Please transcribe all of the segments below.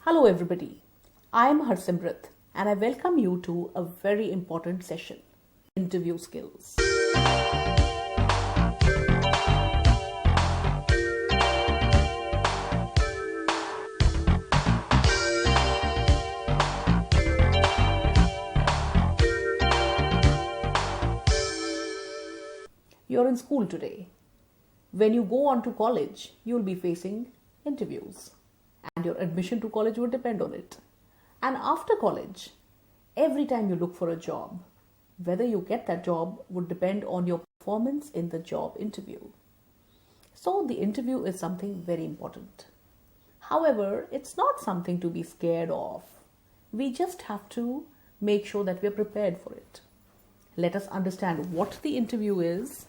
Hello everybody, I am Harsimrat and I welcome you to a very important session, interview skills. You're in school today. When you go on to college, you'll be facing interviews and your admission to college would depend on it. And after college, every time you look for a job, whether you get that job would depend on your performance in the job interview. So the interview is something very important. However, it's not something to be scared of. We just have to make sure that we're prepared for it. Let us understand what the interview is.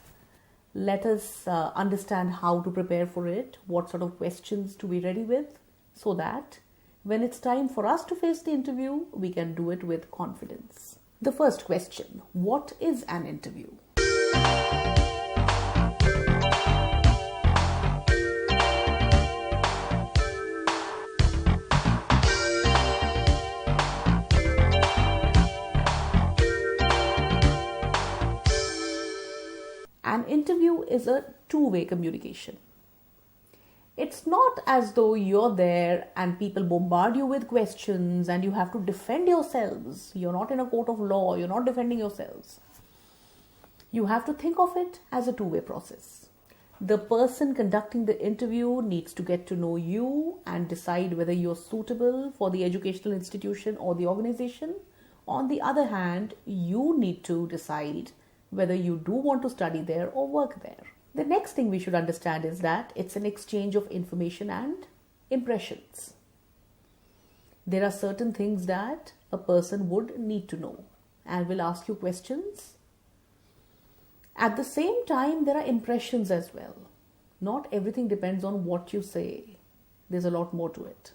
Let us understand how to prepare for it, what sort of questions to be ready with, so that when it's time for us to face the interview, we can do it with confidence. The first question, what is an interview? An interview is a two-way communication. It's not as though you're there and people bombard you with questions and you have to defend yourselves. You're not in a court of law, you're not defending yourselves. You have to think of it as a two-way process. The person conducting the interview needs to get to know you and decide whether you're suitable for the educational institution or the organization. On the other hand, you need to decide whether you do want to study there or work there. The next thing we should understand is that it's an exchange of information and impressions. There are certain things that a person would need to know and will ask you questions. At the same time, there are impressions as well. Not everything depends on what you say. There's a lot more to it.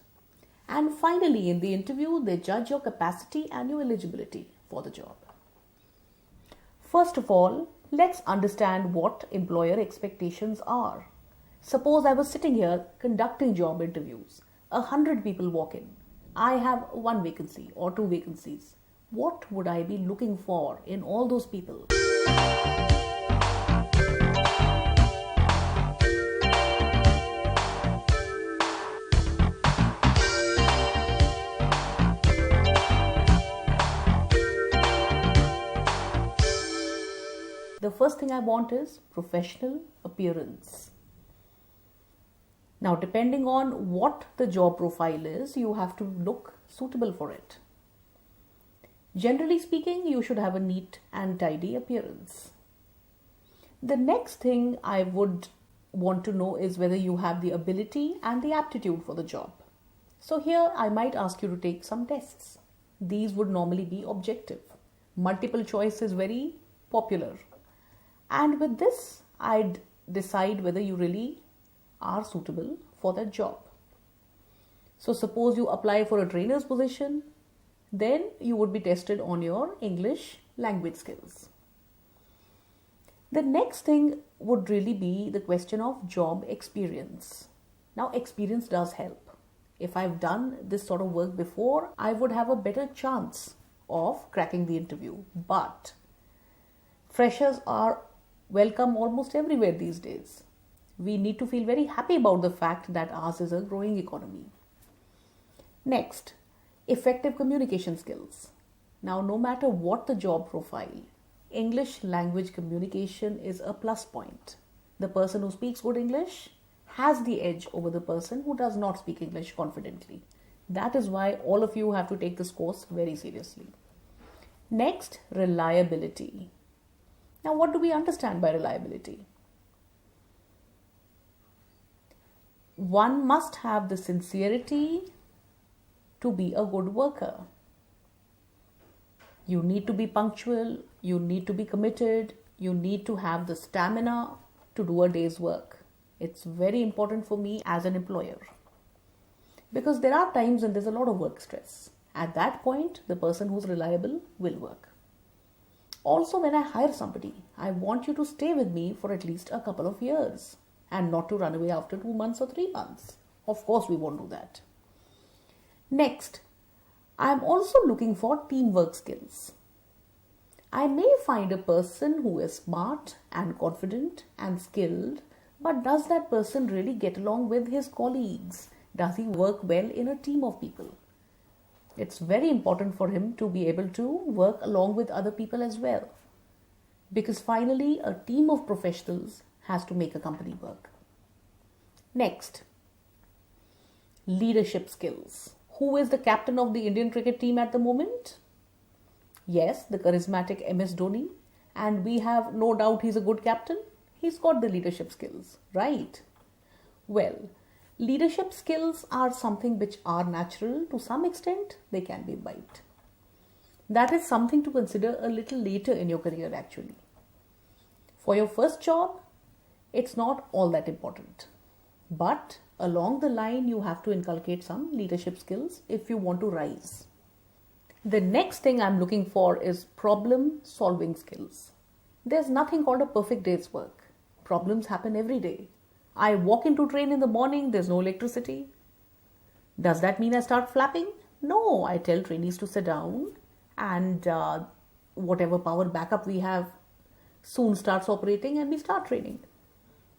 And finally, in the interview, they judge your capacity and your eligibility for the job. First of all, let's understand what employer expectations are. Suppose I was sitting here conducting job interviews. 100 people walk in. I have one vacancy or two vacancies. What would I be looking for in all those people? The first thing I want is professional appearance. Now, depending on what the job profile is, you have to look suitable for it. Generally speaking, you should have a neat and tidy appearance. The next thing I would want to know is whether you have the ability and the aptitude for the job. So here I might ask you to take some tests. These would normally be objective. Multiple choice is very popular. And with this, I'd decide whether you really are suitable for that job. So suppose you apply for a trainer's position, then you would be tested on your English language skills. The next thing would really be the question of job experience. Now, experience does help. If I've done this sort of work before, I would have a better chance of cracking the interview. But freshers are welcome almost everywhere these days. We need to feel very happy about the fact that ours is a growing economy. Next, effective communication skills. Now, no matter what the job profile, English language communication is a plus point. The person who speaks good English has the edge over the person who does not speak English confidently. That is why all of you have to take this course very seriously. Next, reliability. Now, what do we understand by reliability? One must have the sincerity to be a good worker. You need to be punctual, you need to be committed, you need to have the stamina to do a day's work. It's very important for me as an employer. Because there are times when there's a lot of work stress. At that point, the person who's reliable will work. Also, when I hire somebody, I want you to stay with me for at least a couple of years and not to run away after 2 months or 3 months. Of course, we won't do that. Next, I am also looking for teamwork skills. I may find a person who is smart and confident and skilled, but does that person really get along with his colleagues? Does he work well in a team of people? It's very important for him to be able to work along with other people as well. Because finally, a team of professionals has to make a company work. Next, leadership skills. Who is the captain of the Indian cricket team at the moment? Yes, the charismatic MS Dhoni. And we have no doubt he's a good captain. He's got the leadership skills, right? Well, leadership skills are something which are natural to some extent. They can be imbibed. That is something to consider a little later in your career actually. For your first job, it's not all that important. But along the line, you have to inculcate some leadership skills if you want to rise. The next thing I'm looking for is problem solving skills. There's nothing called a perfect day's work. Problems happen every day. I walk into train in the morning, there's no electricity. Does that mean I start flapping? No, I tell trainees to sit down and whatever power backup we have soon starts operating and we start training.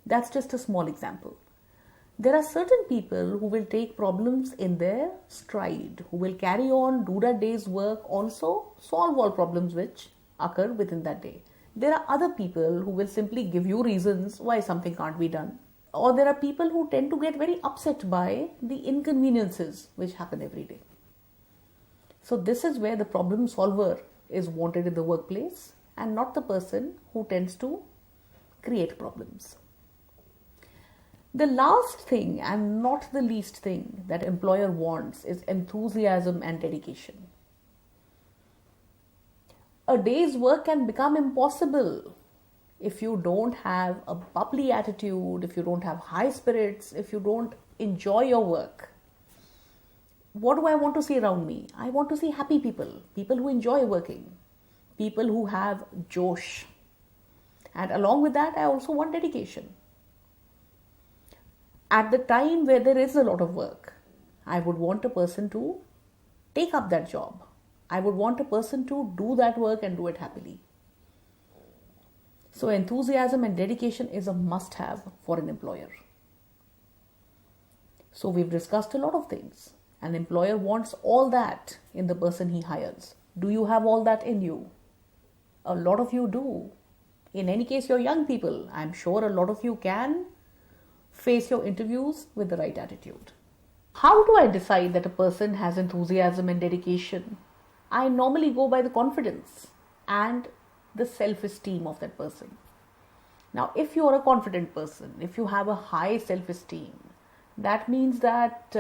That's just a small example. There are certain people who will take problems in their stride, who will carry on, do that day's work, also solve all problems which occur within that day. There are other people who will simply give you reasons why something can't be done. Or there are people who tend to get very upset by the inconveniences which happen every day. So this is where the problem solver is wanted in the workplace and not the person who tends to create problems. The last thing and not the least thing that employer wants is enthusiasm and dedication. A day's work can become impossible if you don't have a bubbly attitude, if you don't have high spirits, if you don't enjoy your work. What do I want to see around me? I want to see happy people, people who enjoy working, people who have josh. And along with that, I also want dedication. At the time where there is a lot of work, I would want a person to take up that job. I would want a person to do that work and do it happily. So enthusiasm and dedication is a must-have for an employer. So we've discussed a lot of things. An employer wants all that in the person he hires. Do you have all that in you? A lot of you do. In any case, you're young people. I'm sure a lot of you can face your interviews with the right attitude. How do I decide that a person has enthusiasm and dedication? I normally go by the confidence and the self-esteem of that person. Now, if you are a confident person, if you have a high self-esteem, that means that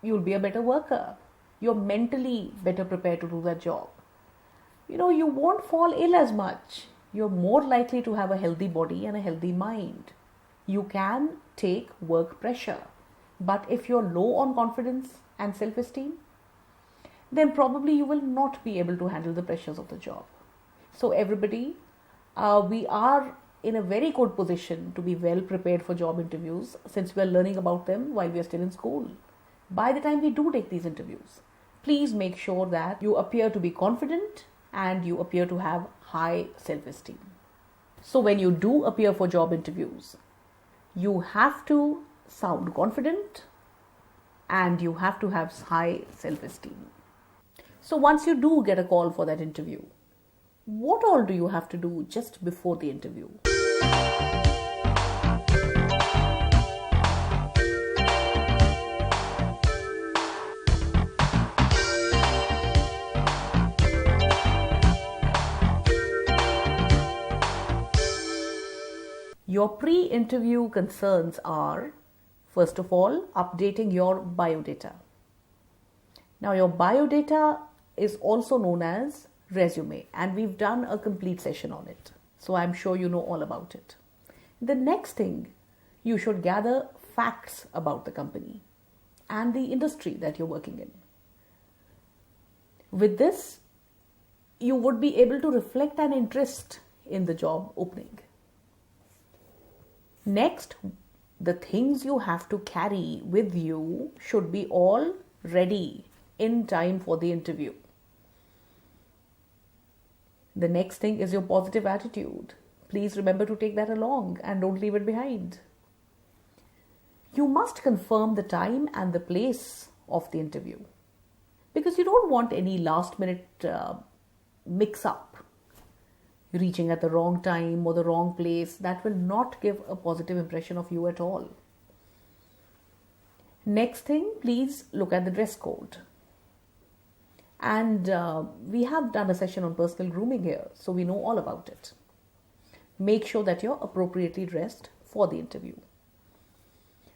you'll be a better worker. You're mentally better prepared to do that job. You won't fall ill as much. You're more likely to have a healthy body and a healthy mind. You can take work pressure. But if you're low on confidence and self-esteem, then probably you will not be able to handle the pressures of the job. So everybody, we are in a very good position to be well prepared for job interviews since we are learning about them while we are still in school. By the time we do take these interviews, please make sure that you appear to be confident and you appear to have high self-esteem. So when you do appear for job interviews, you have to sound confident and you have to have high self-esteem. So once you do get a call for that interview, what all do you have to do just before the interview? Your pre-interview concerns are, first of all, updating your biodata. Now, your biodata is also known as resume, and we've done a complete session on it. So I'm sure you know all about it. The next thing, you should gather facts about the company and the industry that you're working in. With this, you would be able to reflect an interest in the job opening. Next, the things you have to carry with you should be all ready in time for the interview. The next thing is your positive attitude. Please remember to take that along and don't leave it behind. You must confirm the time and the place of the interview because you don't want any last minute mix up. Reaching at the wrong time or the wrong place, that will not give a positive impression of you at all. Next thing, please look at the dress code. And we have done a session on personal grooming here, so we know all about it. Make sure that you're appropriately dressed for the interview.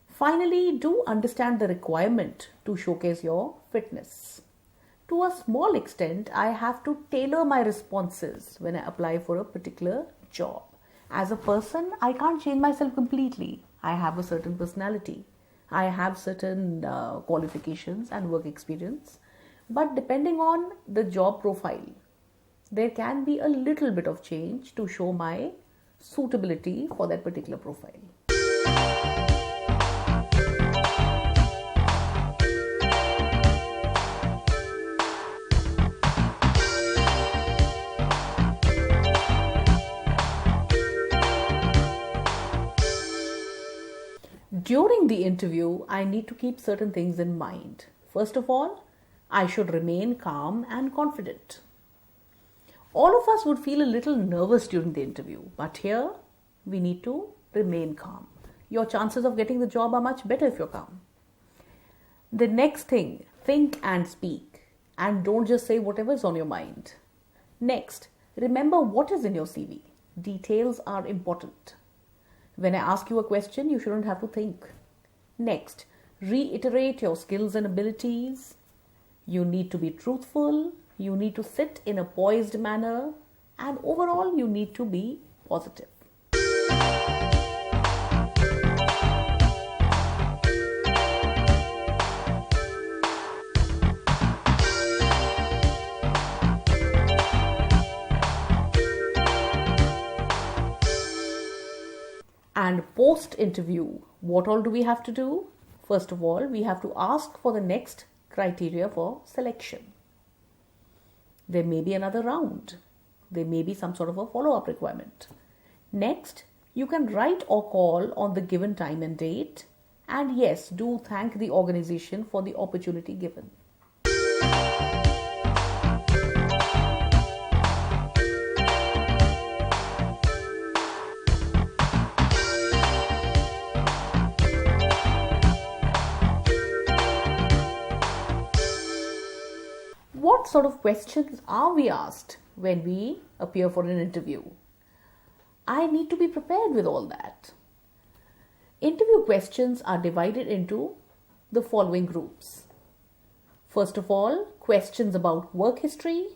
Finally, do understand the requirement to showcase your fitness. To a small extent, I have to tailor my responses when I apply for a particular job. As a person, I can't change myself completely. I have a certain personality. I have certain qualifications and work experience. But depending on the job profile, there can be a little bit of change to show my suitability for that particular profile. During the interview, I need to keep certain things in mind. First of all, I should remain calm and confident. All of us would feel a little nervous during the interview, but here we need to remain calm. Your chances of getting the job are much better if you're calm. The next thing, think and speak, and don't just say whatever's on your mind. Next, remember what is in your CV. Details are important. When I ask you a question, you shouldn't have to think. Next, reiterate your skills and abilities. You need to be truthful. You need to sit in a poised manner. And overall, you need to be positive. And post-interview, what all do we have to do? First of all, we have to ask for the next criteria for selection. There may be another round. There may be some sort of a follow-up requirement. Next, you can write or call on the given time and date. And yes, do thank the organization for the opportunity given. What sort of questions are we asked when we appear for an interview? I need to be prepared with all that. Interview questions are divided into the following groups. First of all, questions about work history.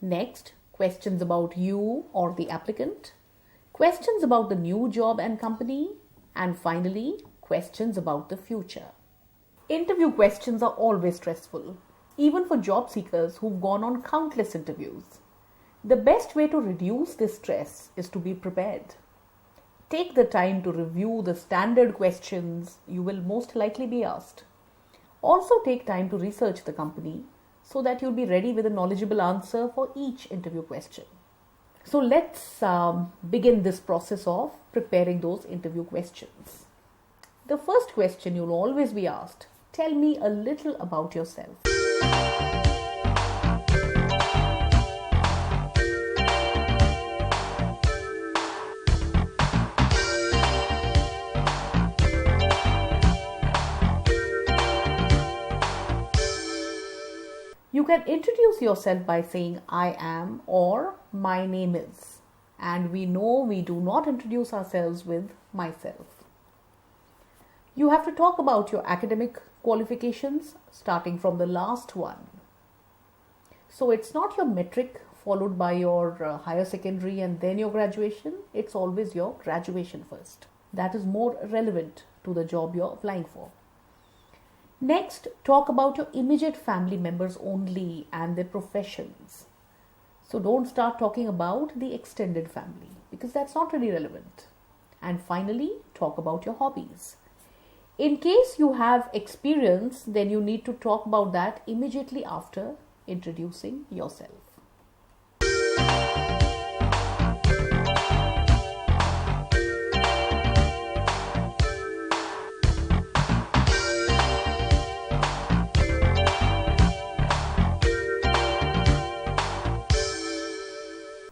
Next, questions about you or the applicant. Questions about the new job and company. And finally, questions about the future. Interview questions are always stressful, even for job seekers who've gone on countless interviews. The best way to reduce this stress is to be prepared. Take the time to review the standard questions you will most likely be asked. Also take time to research the company so that you'll be ready with a knowledgeable answer for each interview question. So let's begin this process of preparing those interview questions. The first question you'll always be asked, tell me a little about yourself. You can introduce yourself by saying I am or my name is. And we know we do not introduce ourselves with myself. You have to talk about your academic qualifications starting from the last one. So it's not your metric followed by your higher secondary and then your graduation. It's always your graduation first. That is more relevant to the job you're applying for. Next, talk about your immediate family members only and their professions. So don't start talking about the extended family because that's not really relevant. And finally, talk about your hobbies. In case you have experience, then you need to talk about that immediately after introducing yourself.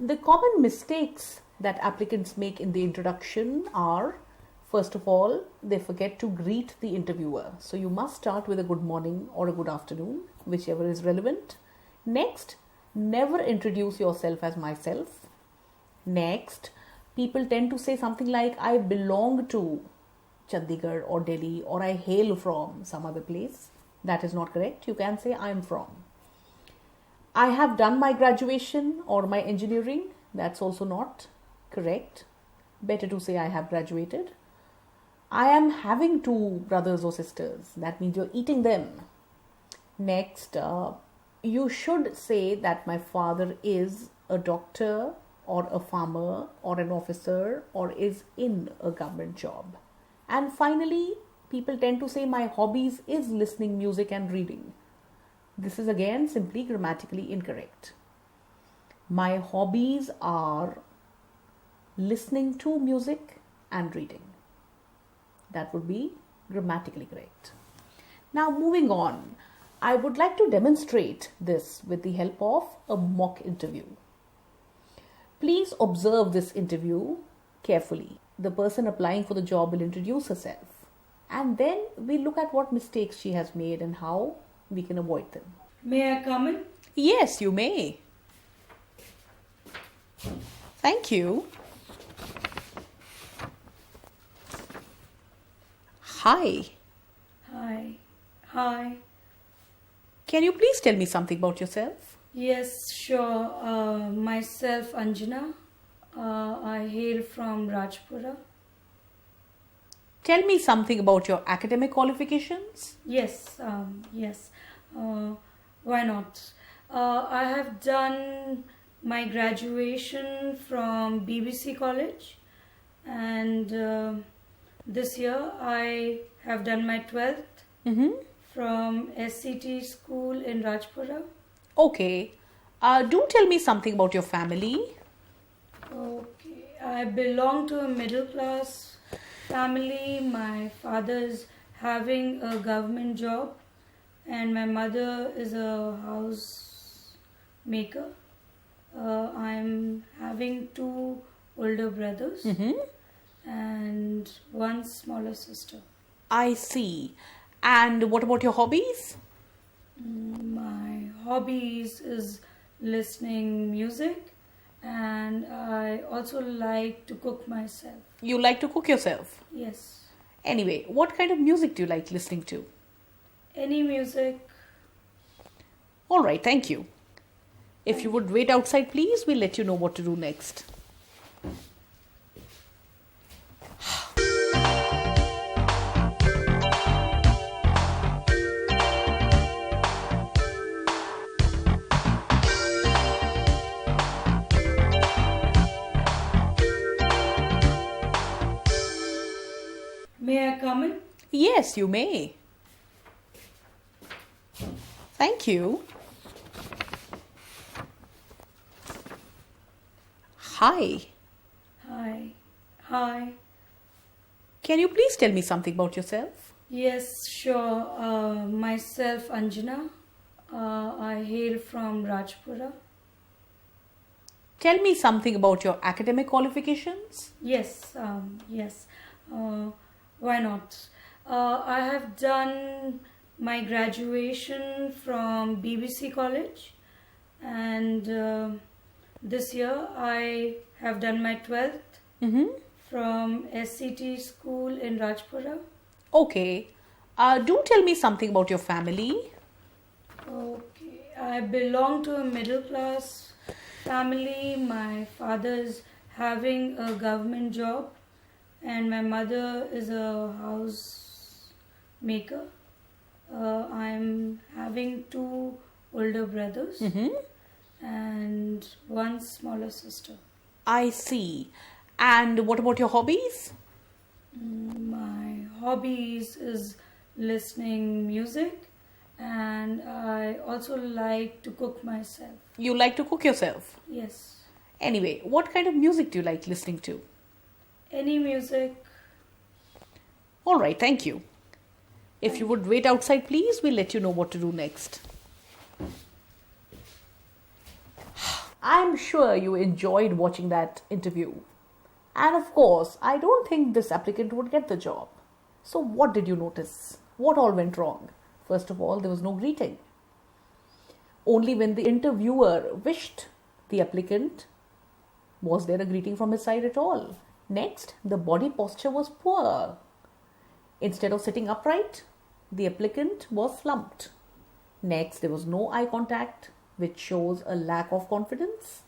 The common mistakes that applicants make in the introduction are, first of all, they forget to greet the interviewer. So you must start with a good morning or a good afternoon, whichever is relevant. Next, never introduce yourself as myself. Next, people tend to say something like, I belong to Chandigarh or Delhi, or I hail from some other place. That is not correct. You can say, I am from. I have done my graduation or my engineering. That's also not correct. Better to say I have graduated. I am having two brothers or sisters. That means you're eating them. Next, you should say that my father is a doctor or a farmer or an officer or is in a government job. And finally, people tend to say my hobbies is listening music and reading. This is again simply grammatically incorrect. My hobbies are listening to music and reading. That would be grammatically correct. Now moving on, I would like to demonstrate this with the help of a mock interview. Please observe this interview carefully. The person applying for the job will introduce herself, and then we look at what mistakes she has made and how we can avoid them. May I come in? Yes, you may. Thank you. Hi. Hi. Hi. Can you please tell me something about yourself? Yes, sure. Myself, Anjana. I hail from Rajpura. Tell me something about your academic qualifications. Yes. Why not? I have done my graduation from BBC College, and this year I have done my 12th from SCT school in Rajpura. Okay. Do tell me something about your family. Okay, I belong to a middle class family. My father is having a government job and my mother is a house maker. I'm having two older brothers and one smaller sister. I see. And what about your hobbies? My hobbies is listening music, and I also like to cook myself. You like to cook yourself? Yes. Anyway, what kind of music do you like listening to? Any music. All right, thank you. If you would wait outside, please, we'll let you know what to do next. May I come in? Yes, you may. Thank you. Hi. Hi. Hi. Can you please tell me something about yourself? Yes, sure. Myself, Anjana. I hail from Rajpura. Tell me something about your academic qualifications. Yes. Why not? I have done my graduation from BBC College, and this year I have done my 12th from SCT school in Rajpura. Okay. Do tell me something about your family. Okay, I belong to a middle class family. My father is having a government job and my mother is a house maker. I'm having two older brothers and one smaller sister. I see. And what about your hobbies? My hobbies is listening music, and I also like to cook myself. You like to cook yourself? Yes. Anyway, what kind of music do you like listening to? Any music. All right, thank you. If you would wait outside, please, we'll let you know what to do next. I'm sure you enjoyed watching that interview. And of course, I don't think this applicant would get the job. So, what did you notice? What all went wrong? First of all, there was no greeting. Only when the interviewer wished the applicant was there a greeting from his side at all. Next, the body posture was poor. Instead of sitting upright, the applicant was slumped. Next, there was no eye contact, which shows a lack of confidence.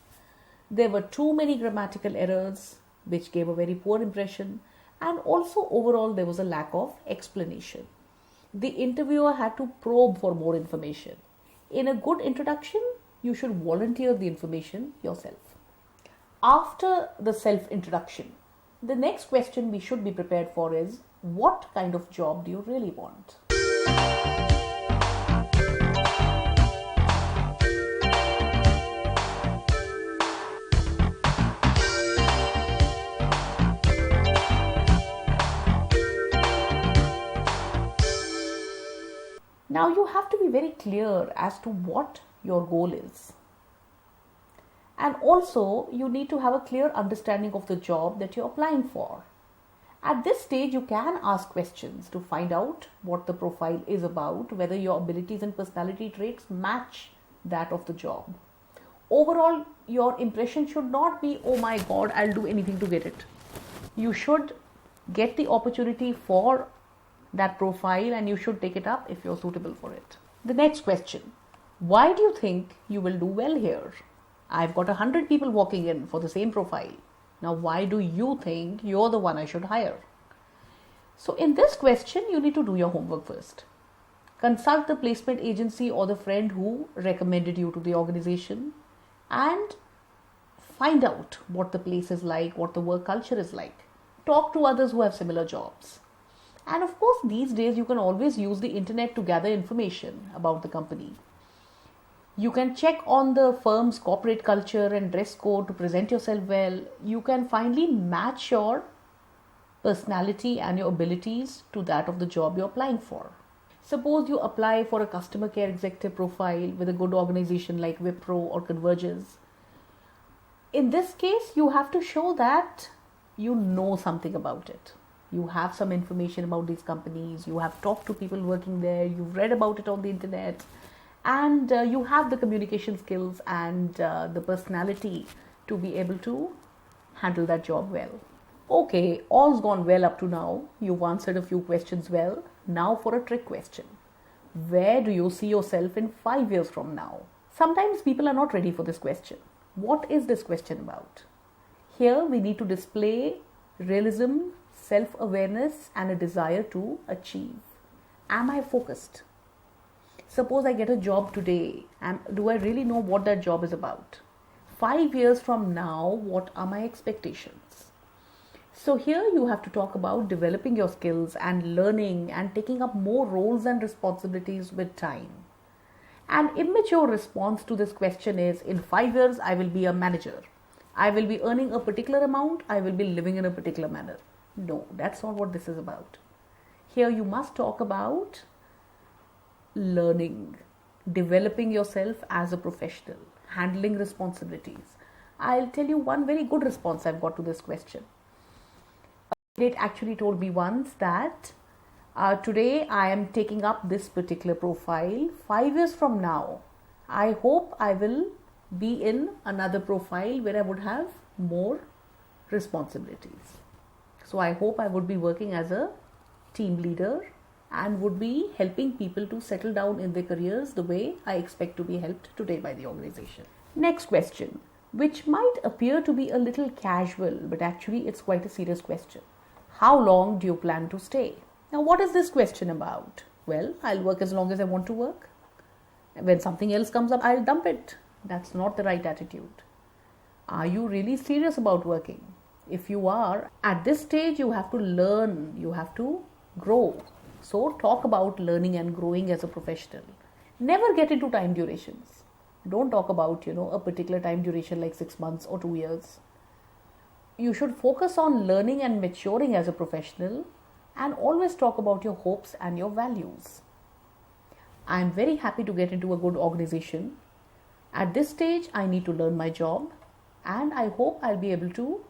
There were too many grammatical errors, which gave a very poor impression, and also overall there was a lack of explanation. The interviewer had to probe for more information. In a good introduction, you should volunteer the information yourself. After the self-introduction, the next question we should be prepared for is, what kind of job do you really want? Now you have to be very clear as to what your goal is. And also you need to have a clear understanding of the job that you're applying for. At this stage, you can ask questions to find out what the profile is about, whether your abilities and personality traits match that of the job. Overall, your impression should not be, oh my God, I'll do anything to get it. You should get the opportunity for that profile and you should take it up if you're suitable for it. The next question, why do you think you will do well here? I've got 100 people walking in for the same profile. Now, why do you think you're the one I should hire? So, in this question, you need to do your homework first. Consult the placement agency or the friend who recommended you to the organization and find out what the place is like, what the work culture is like. Talk to others who have similar jobs. And of course, these days you can always use the internet to gather information about the company. You can check on the firm's corporate culture and dress code to present yourself well. You can finally match your personality and your abilities to that of the job you're applying for. Suppose you apply for a customer care executive profile with a good organization like Wipro or Convergys. In this case, you have to show that you know something about it. You have some information about these companies, you have talked to people working there, you've read about it on the internet, and you have the communication skills and the personality to be able to handle that job well. Okay, all's gone well up to now. You've answered a few questions well. Now for a trick question. Where do you see yourself in 5 years from now? Sometimes people are not ready for this question. What is this question about? Here we need to display realism, self-awareness, and a desire to achieve. Am I focused? Suppose I get a job today. Do I really know what that job is about? 5 years from now, what are my expectations? So here you have to talk about developing your skills and learning and taking up more roles and responsibilities with time. An immature response to this question is, in 5 years, I will be a manager. I will be earning a particular amount. I will be living in a particular manner. No, that's not what this is about. Here you must talk about learning, developing yourself as a professional, handling responsibilities. I'll tell you one very good response I've got to this question. It actually told me once that today I am taking up this particular profile. 5 years from now, I hope I will be in another profile where I would have more responsibilities. So I hope I would be working as a team leader and would be helping people to settle down in their careers the way I expect to be helped today by the organization. Next question, which might appear to be a little casual, but actually it's quite a serious question. How long do you plan to stay? Now, what is this question about? Well, I'll work as long as I want to work. When something else comes up, I'll dump it. That's not the right attitude. Are you really serious about working? If you are, at this stage, you have to learn, you have to grow. So talk about learning and growing as a professional. Never get into time durations. Don't talk about, a particular time duration like 6 months or 2 years. You should focus on learning and maturing as a professional and always talk about your hopes and your values. I am very happy to get into a good organization. At this stage, I need to learn my job and I hope I'll be able to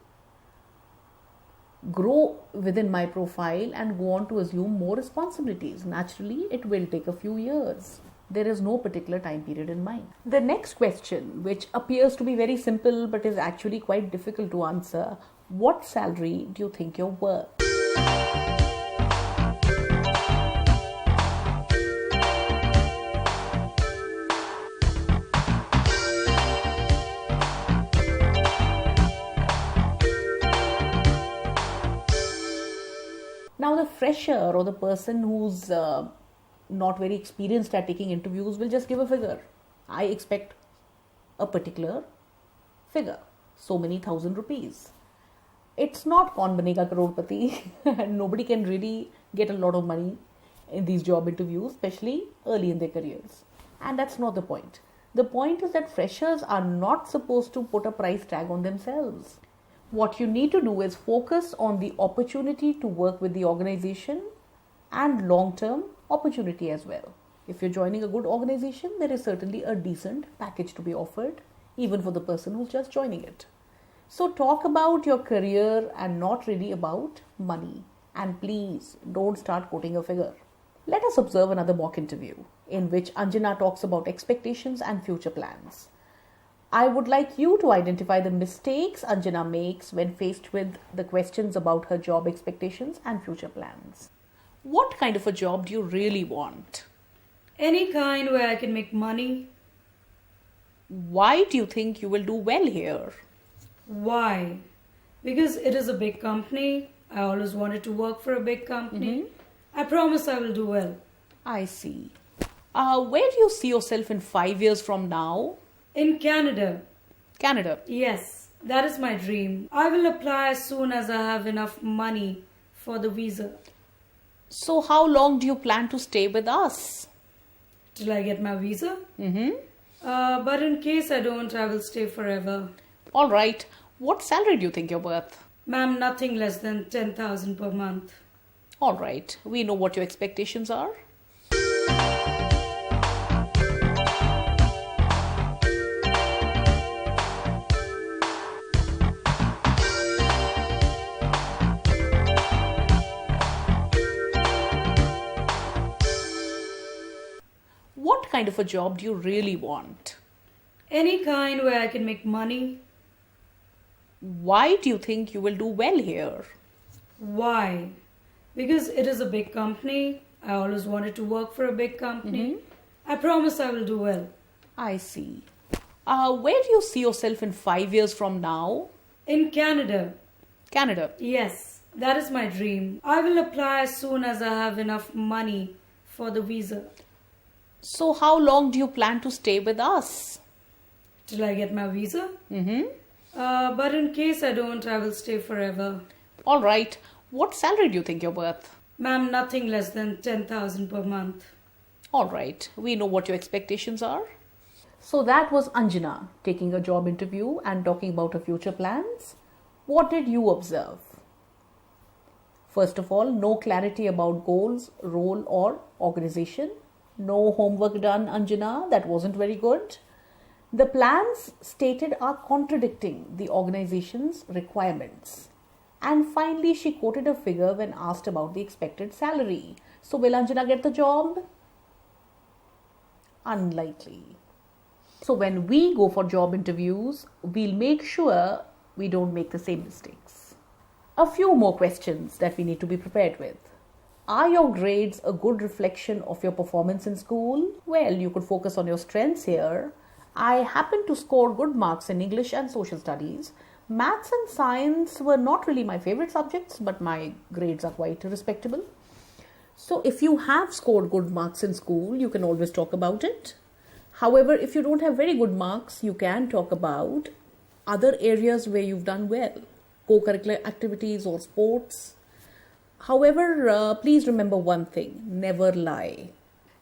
grow within my profile and go on to assume more responsibilities. Naturally, it will take a few years. There is no particular time period in mind. The next question, which appears to be very simple but is actually quite difficult to answer, what salary do you think you're worth? Now, the fresher or the person who's not very experienced at taking interviews will just give a figure. I expect a particular figure, so many thousand rupees. It's not Kaun Banega Crorepati, and nobody can really get a lot of money in these job interviews, especially early in their careers. And that's not the point. The point is that freshers are not supposed to put a price tag on themselves. What you need to do is focus on the opportunity to work with the organization and long-term opportunity as well. If you're joining a good organization, there is certainly a decent package to be offered, even for the person who's just joining it. So talk about your career and not really about money. And please don't start quoting a figure. Let us observe another mock interview in which Anjana talks about expectations and future plans. I would like you to identify the mistakes Anjana makes when faced with the questions about her job expectations and future plans. What kind of a job do you really want? Any kind where I can make money. Why do you think you will do well here? Why? Because it is a big company. I always wanted to work for a big company. I promise I will do well. I see. Where do you see yourself in 5 years from now? In Canada. Canada. Yes, that is my dream. I will apply as soon as I have enough money for the visa. So how long do you plan to stay with us? Till I get my visa? But in case I don't, I will stay forever. All right. What salary do you think you're worth? Ma'am, nothing less than 10,000 per month. All right. We know what your expectations are. What kind of a job do you really want? Any kind where I can make money. Why do you think you will do well here? Why? Because it is a big company. I always wanted to work for a big company. I promise I will do well. I see. Where do you see yourself in 5 years from now? In Canada. Canada. Yes, that is my dream. I will apply as soon as I have enough money for the visa. So how long do you plan to stay with us? Till I get my visa? But in case I don't, I will stay forever. All right. What salary do you think you're worth? Ma'am, nothing less than 10,000 per month. All right. We know what your expectations are. So that was Anjana taking a job interview and talking about her future plans. What did you observe? First of all, no clarity about goals, role or organization. No homework done, Anjana. That wasn't very good. The plans stated are contradicting the organization's requirements. And finally, she quoted a figure when asked about the expected salary. So will Anjana get the job? Unlikely. So when we go for job interviews, we'll make sure we don't make the same mistakes. A few more questions that we need to be prepared with. Are your grades a good reflection of your performance in school? Well, you could focus on your strengths here. I happened to score good marks in English and social studies. Maths and science were not really my favorite subjects, but my grades are quite respectable. So if you have scored good marks in school, you can always talk about it. However, if you don't have very good marks, you can talk about other areas where you've done well. Co-curricular activities or sports. However, please remember one thing, never lie.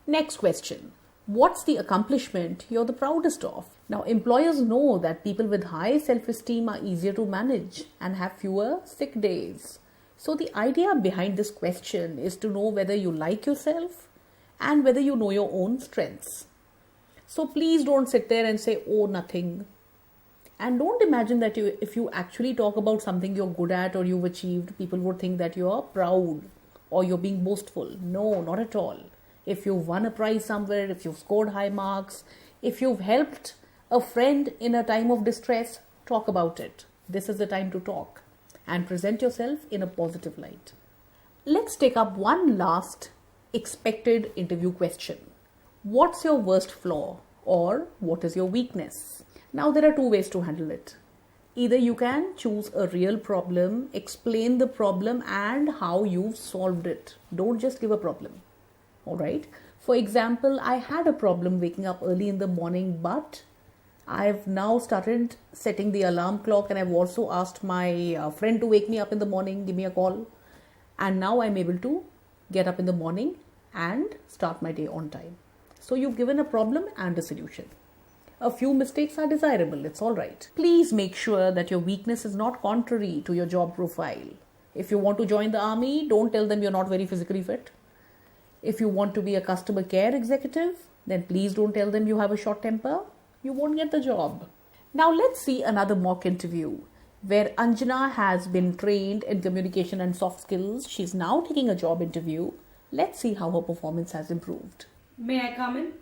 Next question. What's the accomplishment you're the proudest of? Now, employers know that people with high self-esteem are easier to manage and have fewer sick days. So the idea behind this question is to know whether you like yourself and whether you know your own strengths. So please don't sit there and say, oh, nothing. And don't imagine that if you actually talk about something you're good at or you've achieved, people would think that you're proud or you're being boastful. No, not at all. If you've won a prize somewhere, if you've scored high marks, if you've helped a friend in a time of distress, talk about it. This is the time to talk and present yourself in a positive light. Let's take up one last expected interview question. What's your worst flaw or what is your weakness? Now, there are two ways to handle it. Either you can choose a real problem, explain the problem and how you've solved it. Don't just give a problem. Alright? For example, I had a problem waking up early in the morning, but I've now started setting the alarm clock and I've also asked my friend to wake me up in the morning, give me a call. And now I'm able to get up in the morning and start my day on time. So you've given a problem and a solution. A few mistakes are desirable, it's alright. Please make sure that your weakness is not contrary to your job profile. If you want to join the army, don't tell them you're not very physically fit. If you want to be a customer care executive, then please don't tell them you have a short temper. You won't get the job. Now let's see another mock interview where Anjana has been trained in communication and soft skills. She's now taking a job interview. Let's see how her performance has improved. May I come in?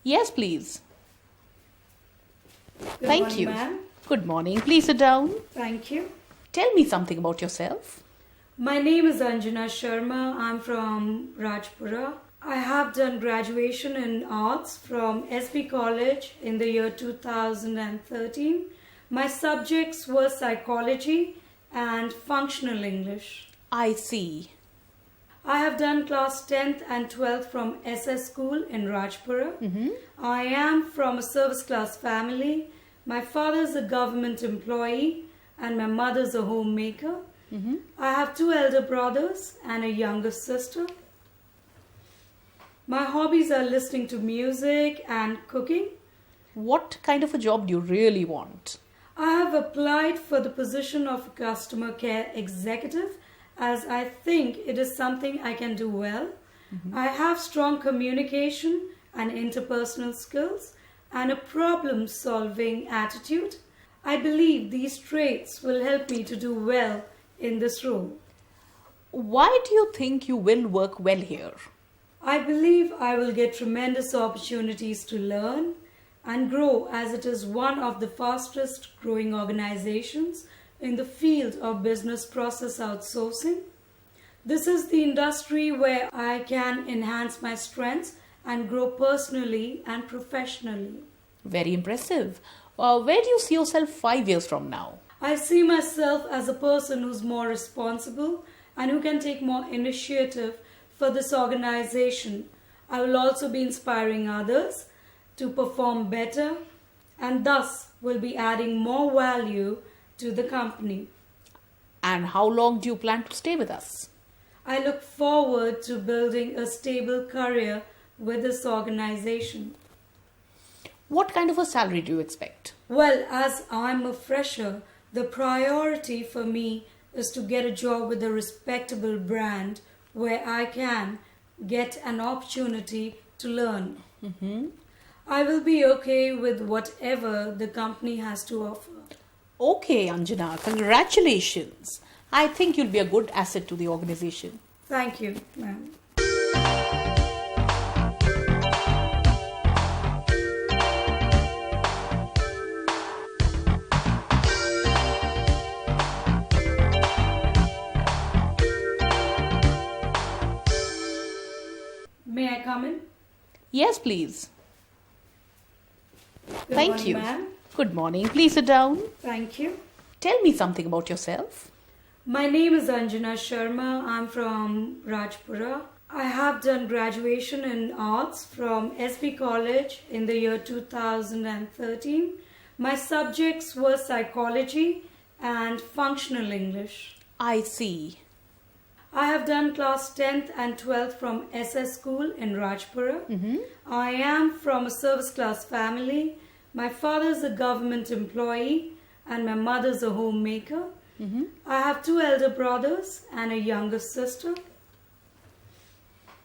Yes, please. Good Thank morning, you. ma'am. Good morning. Please sit down. Thank you. Tell me something about yourself. My name is Anjana Sharma. I'm from Rajpura. I have done graduation in arts from SB College in the year 2013. My subjects were psychology and functional English. I see. I have done class 10th and 12th from SS School in Rajpura. I am from a service class family. My father is a government employee and my mother is a homemaker. I have two elder brothers and a younger sister. My hobbies are listening to music and cooking. What kind of a job do you really want? I have applied for the position of customer care executive as I think it is something I can do well. I have strong communication and interpersonal skills and a problem-solving attitude. I believe these traits will help me to do well in this role. Why do you think you will work well here? I believe I will get tremendous opportunities to learn and grow as it is one of the fastest growing organizations in the field of business process outsourcing. This is the industry where I can enhance my strengths and grow personally and professionally. Very impressive. Where do you see yourself 5 years from now? I see myself as a person who's more responsible and who can take more initiative for this organization. I will also be inspiring others to perform better and thus will be adding more value to the company. And how long do you plan to stay with us? I look forward to building a stable career with this organization. What kind of a salary do you expect? Well, as I'm a fresher, the priority for me is to get a job with a respectable brand where I can get an opportunity to learn. I will be okay with whatever the company has to offer. Okay, Anjana, congratulations. I think you'll be a good asset to the organization. Thank you, ma'am. May I come in? Yes, please. Good Thank morning, you. ma'am. Good morning. Please sit down. Thank you. Tell me something about yourself. My name is Anjana Sharma. I'm from Rajpura. I have done graduation in arts from SB College in the year 2013. My subjects were psychology and functional English. I see. I have done class 10th and 12th from SS School in Rajpura. I am from a service class family. My father is a government employee and my mother is a homemaker. I have 2 elder brothers and a younger sister.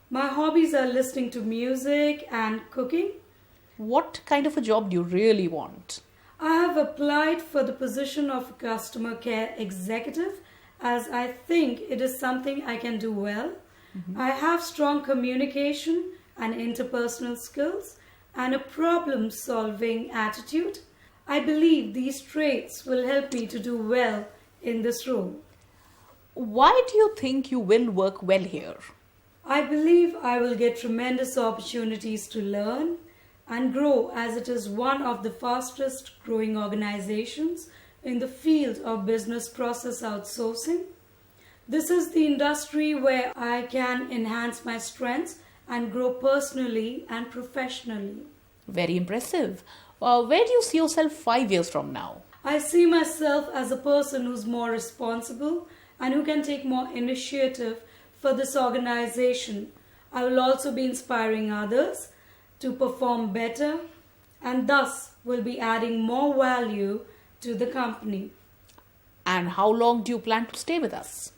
My hobbies are listening to music and cooking. What kind of a job do you really want? I have applied for the position of customer care executive as I think it is something I can do well. I have strong communication and interpersonal skills and a problem-solving attitude. I believe these traits will help me to do well in this role. Why do you think you will work well here? I believe I will get tremendous opportunities to learn and grow as it is one of the fastest growing organizations in the field of business process outsourcing. This is the industry where I can enhance my strengths and grow personally and professionally. Very impressive. Where do you see yourself 5 years from now? I see myself as a person who's more responsible and who can take more initiative for this organization. I will also be inspiring others to perform better and thus will be adding more value to the company. And how long do you plan to stay with us?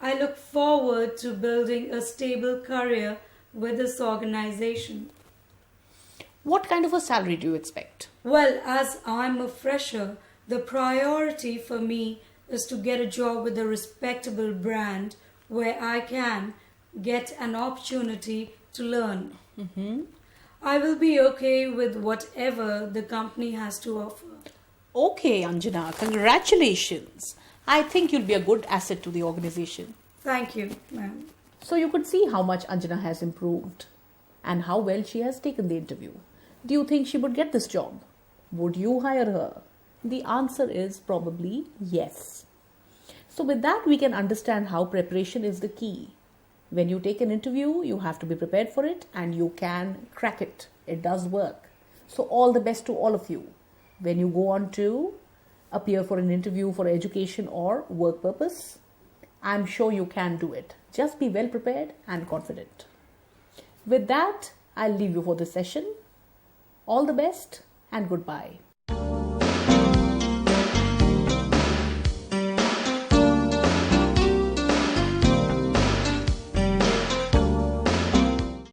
I look forward to building a stable career with this organization. What kind of a salary do you expect? Well, as I'm a fresher, the priority for me is to get a job with a respectable brand where I can get an opportunity to learn. I will be okay with whatever the company has to offer. Okay, Anjana, congratulations. I think you'll be a good asset to the organization. Thank you, ma'am. So you could see how much Anjana has improved and how well she has taken the interview. Do you think she would get this job? Would you hire her? The answer is probably yes. So with that, we can understand how preparation is the key. When you take an interview, you have to be prepared for it and you can crack it. It does work. So all the best to all of you. When you go on to appear for an interview for education or work purpose, I'm sure you can do it. Just be well prepared and confident. With that, I'll leave you for this session. All the best and goodbye.